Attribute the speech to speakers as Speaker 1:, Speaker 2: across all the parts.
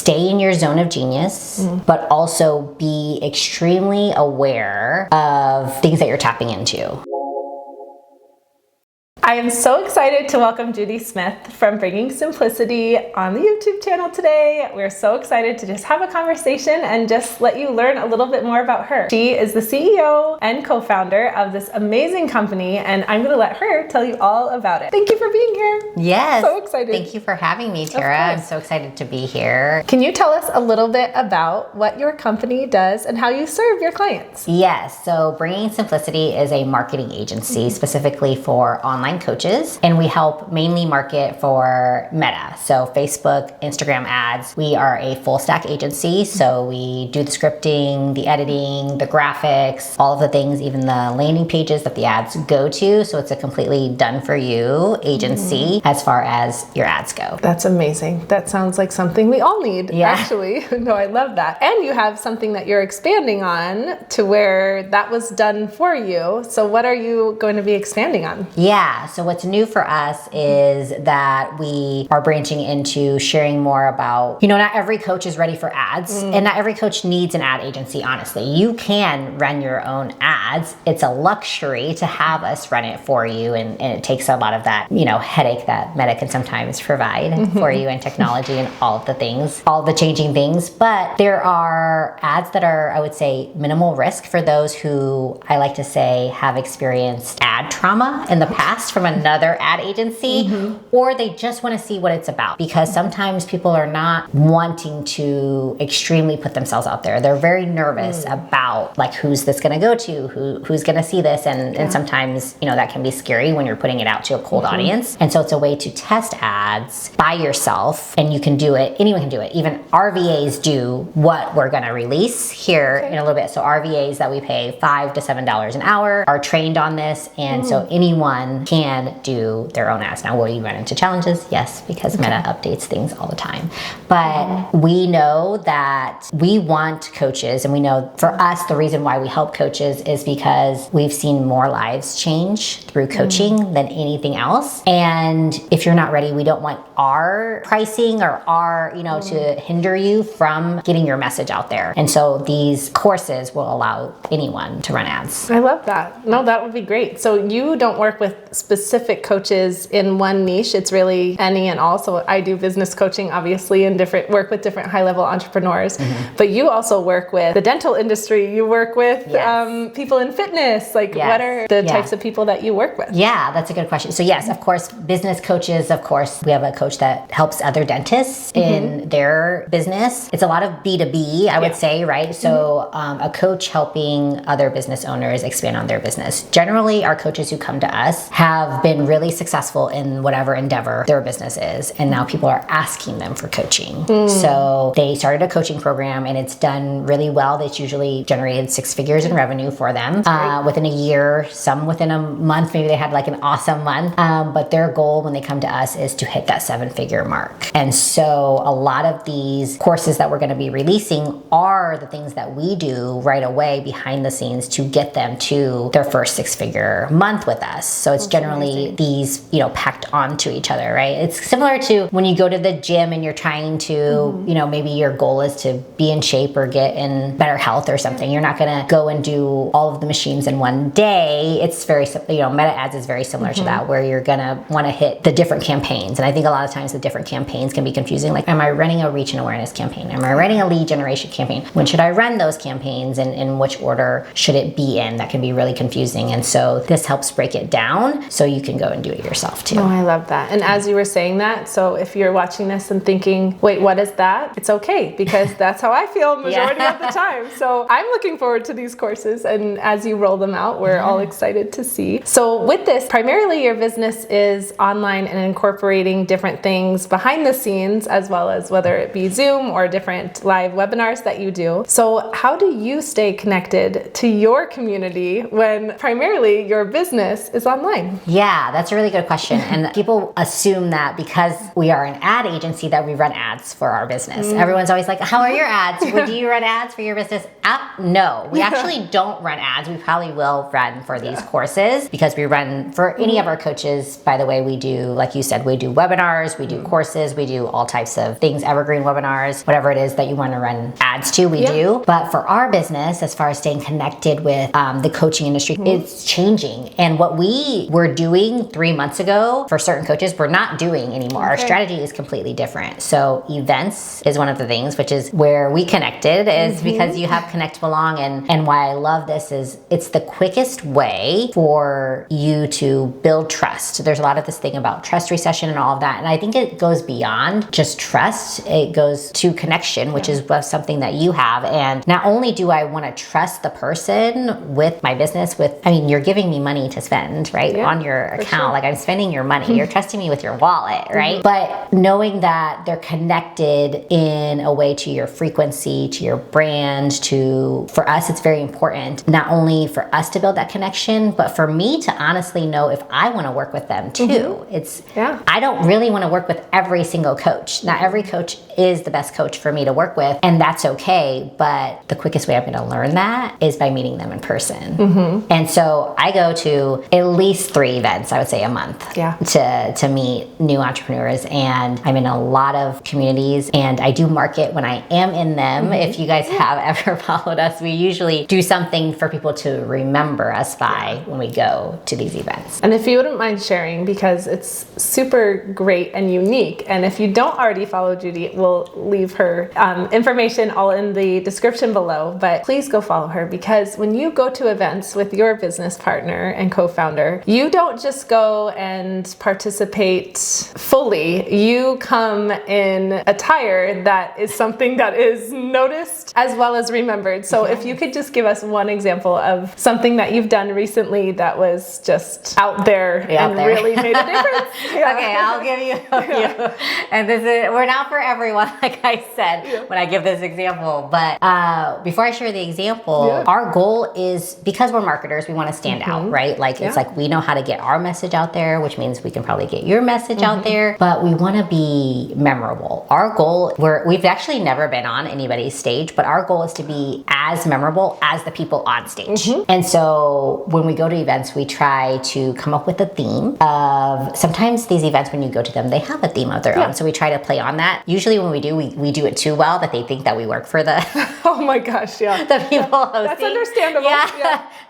Speaker 1: stay in your zone of genius, but also be extremely aware of things that you're tapping into.
Speaker 2: I am so excited to welcome Judy Smith from Bringing Simplicity on the YouTube channel today. We're so excited to just have a conversation and just let you learn a little bit more about her. She is the CEO and co-founder of this amazing company, and I'm going to let her tell you all about it. Thank you for being here.
Speaker 1: Yes.
Speaker 2: So excited.
Speaker 1: Thank you for having me, Tara. I'm so excited to be here.
Speaker 2: Can you tell us a little bit about what your company does and how you serve your clients?
Speaker 1: Yes. So Bringing Simplicity is a marketing agency specifically for online coaches, and we help mainly market for Meta, so Facebook, Instagram ads. We are a full stack agency, so we do the scripting, the editing, the graphics, all of the things, even the landing pages that the ads go to. So it's a completely done for you agency as far as your ads go.
Speaker 2: That's amazing. That sounds like something we all need, actually. No, I love that. And you have something that you're expanding on to where that was done for you. So what are you going to be expanding on?
Speaker 1: Yeah, so what's new for us is that we are branching into sharing more about, not every coach is ready for ads, and not every coach needs an ad agency, honestly. You can run your own ads. It's a luxury to have us run it for you, and it takes a lot of that, headache that Meta can sometimes provide for you, and technology and all of the things, all the changing things. But there are ads that are, I would say, minimal risk for those who, I like to say, have experienced ad trauma in the past from another ad agency, or they just want to see what it's about, because sometimes people are not wanting to extremely put themselves out there. They're very nervous about like, who's this going to go to, who's going to see this, and sometimes that can be scary when you're putting it out to a cold audience. And so it's a way to test ads by yourself, and you can do it, anyone can do it. Even RVAs do what we're going to release here in a little bit. So RVAs that we pay $5 to $7 an hour are trained on this, and so anyone can do their own ads. Now, will you run into challenges? Yes, because Meta updates things all the time. But we know that we want coaches, and we know for us, the reason why we help coaches is because we've seen more lives change through coaching than anything else. And if you're not ready, we don't want our pricing or our, to hinder you from getting your message out there. And so these courses will allow anyone to run ads.
Speaker 2: I love that. No, that would be great. So you don't work with specific coaches in one niche. It's really any and all. So I do business coaching, obviously, and work with different high-level entrepreneurs. But you also work with the dental industry. You work with people in fitness. Like, what are the types of people that you work with?
Speaker 1: Yeah, that's a good question. So yes, of course, business coaches, of course, we have a coach that helps other dentists in their business. It's a lot of B2B, I would say, right? So a coach helping other business owners expand on their business. Generally, our coaches who come to us have been really successful in whatever endeavor their business is, and now people are asking them for coaching. So they started a coaching program, and it's done really well. It's usually generated 6 figures in revenue for them within a year, some within a month. Maybe they had like an awesome month, but their goal when they come to us is to hit that 7-figure mark. And so a lot of these courses that we're going to be releasing are the things that we do right away behind the scenes to get them to their first 6-figure month with us. So it's generally these, packed onto each other, right? It's similar to when you go to the gym and you're trying to, maybe your goal is to be in shape or get in better health or something. You're not going to go and do all of the machines in one day. It's very, Meta ads is very similar to that, where you're going to want to hit the different campaigns. And I think a lot of times the different campaigns can be confusing. Like, am I running a reach and awareness campaign? Am I running a lead generation campaign? When should I run those campaigns, and in which order should it be in? That can be really confusing. And so this helps break it down so you can go and do it yourself too.
Speaker 2: Oh, I love that. And as you were saying that, so if you're watching this and thinking, wait, what is that? It's okay, because that's how I feel majority of the time. So I'm looking forward to these courses, and as you roll them out, we're all excited to see. So with this, primarily your business is online and incorporating different things behind the scenes, as well as whether it be Zoom or different live webinars that you do. So how do you stay connected to your community when primarily your business is online?
Speaker 1: Yeah, that's a really good question. And people assume that because we are an ad agency that we run ads for our business. Everyone's always like, how are your ads? Would you run ads for your business? No, we actually don't run ads. We probably will run for these courses because we run for any of our coaches. By the way, we do, like you said, we do webinars, we do courses, we do all types of things, evergreen webinars, whatever it is that you want to run ads to, we do. But for our business, as far as staying connected with the coaching industry, it's changing. And what we were doing 3 months ago for certain coaches, we're not doing anymore. Our strategy is completely different. So events is one of the things, which is where we connected, is because you have Connect Belong. And why I love this is it's the quickest way for you to build trust. There's a lot of this thing about trust recession and all of that. And I think it goes beyond just trust. It goes to connection, which is something that you have. And not only do I want to trust the person with my business, you're giving me money to spend, right? On your account. Like I'm spending your money. You're trusting me with your wallet, right? But knowing that they're connected in a way to your frequency, to your brand, for us, it's very important, not only for us to build that connection, but for me to honestly know if I want to work with them too. I don't really want to work with every single coach. Not every coach is the best coach for me to work with, and that's okay. But the quickest way I'm going to learn that is by meeting them in person. And so I go to at least 3 events, I would say a month, to meet new entrepreneurs. And I'm in a lot of communities, and I do market when I am in them. If you guys have ever followed us, we usually do something for people to remember us by when we go to these events.
Speaker 2: And if you wouldn't mind sharing, because it's super great and unique, and if you don't already follow Judy, we'll leave her information all in the description below, but please go follow her, because when you go to events with your business partner and co-founder, you don't just go and participate fully. You come in attire that is something that is noticed as well as remembered. So if you could just give us one example of something that you've done recently that was just out there really made a difference.
Speaker 1: Okay, I'll give you a few. And we're not for everyone, like I said, when I give this example. But before I share the example, our goal is, because we're marketers, we want to stand out, right? Like it's like we know how to get our message out there, which means we can probably get your message out there, but we want to be memorable. Our goal, we've actually never been on anybody's stage, but our goal is to be as memorable as the people on stage. And so when we go to events, we try to come up with a theme of, sometimes these events, when you go to them, they have a theme of their own. So we try to play on that. Usually when we do, we do it too well that they think that we work for the
Speaker 2: oh my gosh, the
Speaker 1: people hosting.
Speaker 2: That's understandable.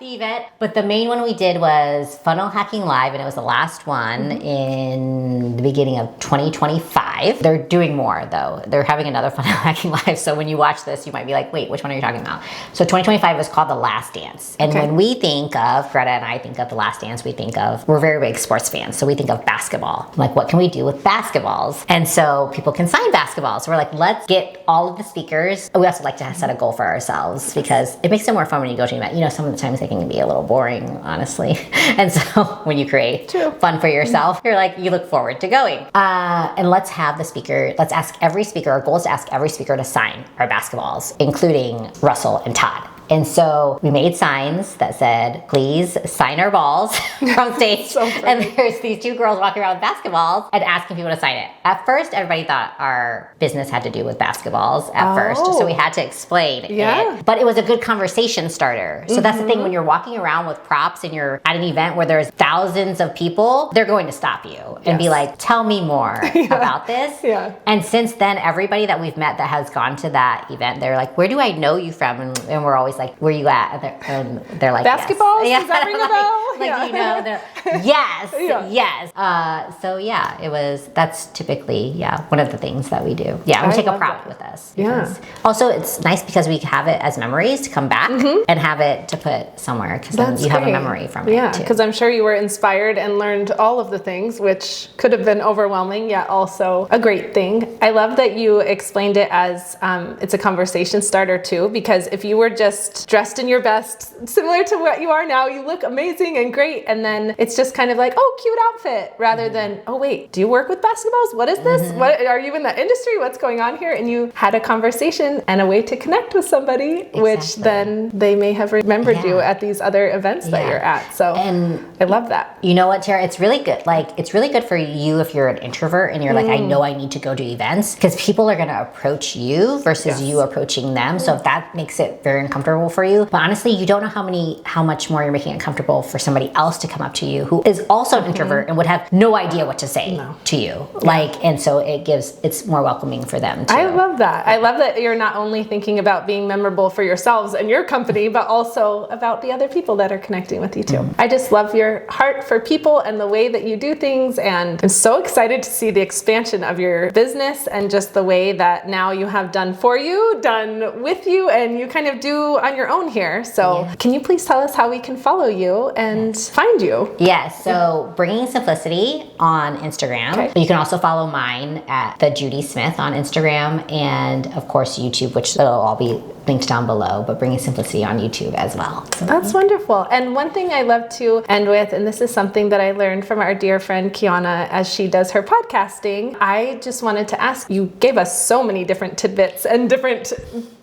Speaker 1: The event. But the main one we did was Funnel Hacking Live, and it was the last one in the beginning of 2025. They're doing more though. They're having another Funnel Hacking Live. So when you watch this, you might be like, wait, which one are you talking about? So 2025 was called The Last Dance. And when we think of, Greta and I think of The Last Dance, we're very big sports fans. So we think of basketball. Like, what can we do with basketballs? And so people can sign basketballs. So we're like, let's get all of the speakers. We also like to set a goal for ourselves because it makes it more fun when you go to an event. Some of the times they can be a little boring, honestly. And so when you create fun for yourself, you're like, you look forward to going. And let's have the speaker, let's ask every speaker, our goal is to ask every speaker to sign our basketballs, including Russell and Todd. And so we made signs that said, please sign our balls from stage. And there's these 2 girls walking around with basketballs and asking people to sign it. At first, everybody thought our business had to do with basketballs at first. So we had to explain it. But it was a good conversation starter. So that's the thing, when you're walking around with props and you're at an event where there's thousands of people, they're going to stop you and be like, tell me more about this. And since then, everybody that we've met that has gone to that event, they're like, where do I know you from? And we're always like, where you at? And they're like,
Speaker 2: basketballs?
Speaker 1: Yes.
Speaker 2: Does that ring a bell? That's typically, one of the things that we do. We take a prop with us. Also, it's nice because we have it as memories to come back and have it to put somewhere, because then you have a memory from it too. Because I'm sure you were inspired and learned all of the things, which could have been overwhelming, yet also a great thing. I love that you explained it as it's a conversation starter too, because if you were just just dressed in your best, similar to what you are now. You look amazing and great. And then it's just kind of like, oh, cute outfit, rather than, oh, wait, do you work with basketballs? What is this? What are you in that industry? What's going on here? And you had a conversation and a way to connect with somebody, which then they may have remembered you at these other events that you're at. So
Speaker 1: and
Speaker 2: I love that.
Speaker 1: You know what, Tara? It's really good. Like, it's really good for you if you're an introvert and you're like, I know I need to go to events, because people are going to approach you versus you approaching them. So if that makes it very uncomfortable for you, but honestly, you don't know how much more you're making it comfortable for somebody else to come up to you who is also an introvert and would have no idea what to say to you. Like, and so it's more welcoming for them too.
Speaker 2: I love that. I love that you're not only thinking about being memorable for yourselves and your company, but also about the other people that are connecting with you too. I just love your heart for people and the way that you do things, and I'm so excited to see the expansion of your business and just the way that now you have done for you, done with you, and you kind of do on your own here. So can you please tell us how we can follow you and find you?
Speaker 1: Yes, so Bringing Simplicity on Instagram. But you can also follow mine at the Judy Smith on Instagram, and of course YouTube, which it'll all be linked down below, but Bringing Simplicity on YouTube as well. So
Speaker 2: that's wonderful. And one thing I love to end with, and this is something that I learned from our dear friend Kiana as she does her podcasting, I just wanted to ask, you gave us so many different tidbits and different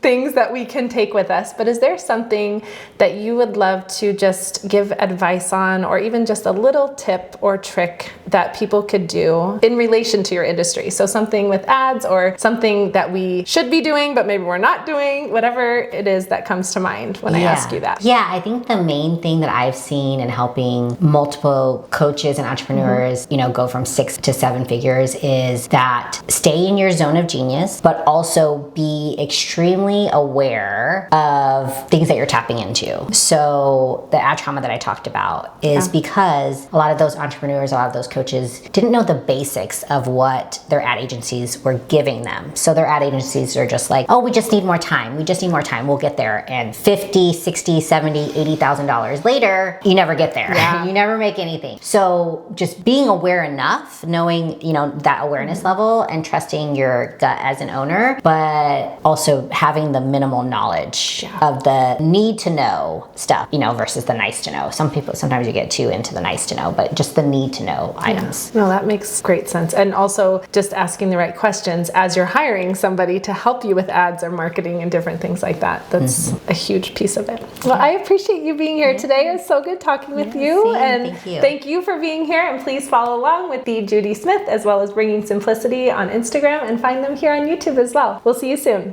Speaker 2: things that we can take with us, but is there something that you would love to just give advice on, or even just a little tip or trick that people could do in relation to your industry? So something with ads, or something that we should be doing but maybe we're not doing, whatever it is that comes to mind when I ask you that.
Speaker 1: Yeah, I think the main thing that I've seen in helping multiple coaches and entrepreneurs, go from 6 to 7 figures is that stay in your zone of genius, but also be extremely aware of things that you're tapping into. So the ad trauma that I talked about is because a lot of those entrepreneurs, a lot of those coaches didn't know the basics of what their ad agencies were giving them. So their ad agencies are just like, oh, we just need more time. We just need more time. We'll get there. And $50, $60, $70, $80,000 later, you never get there. You never make anything. So just being aware enough, knowing, that awareness level, and trusting your gut as an owner, but also having the minimal knowledge of the need to know stuff, versus the nice to know. Sometimes you get too into the nice to know, but just the need to know items.
Speaker 2: No, that makes great sense. And also just asking the right questions as you're hiring somebody to help you with ads or marketing and different things like that. That's a huge piece of it. Well, I appreciate you being here today. It was so good talking with you. And thank you for being here. And please follow along with the Judy Smith, as well as Bringing Simplicity on Instagram, and find them here on YouTube as well. We'll see you soon.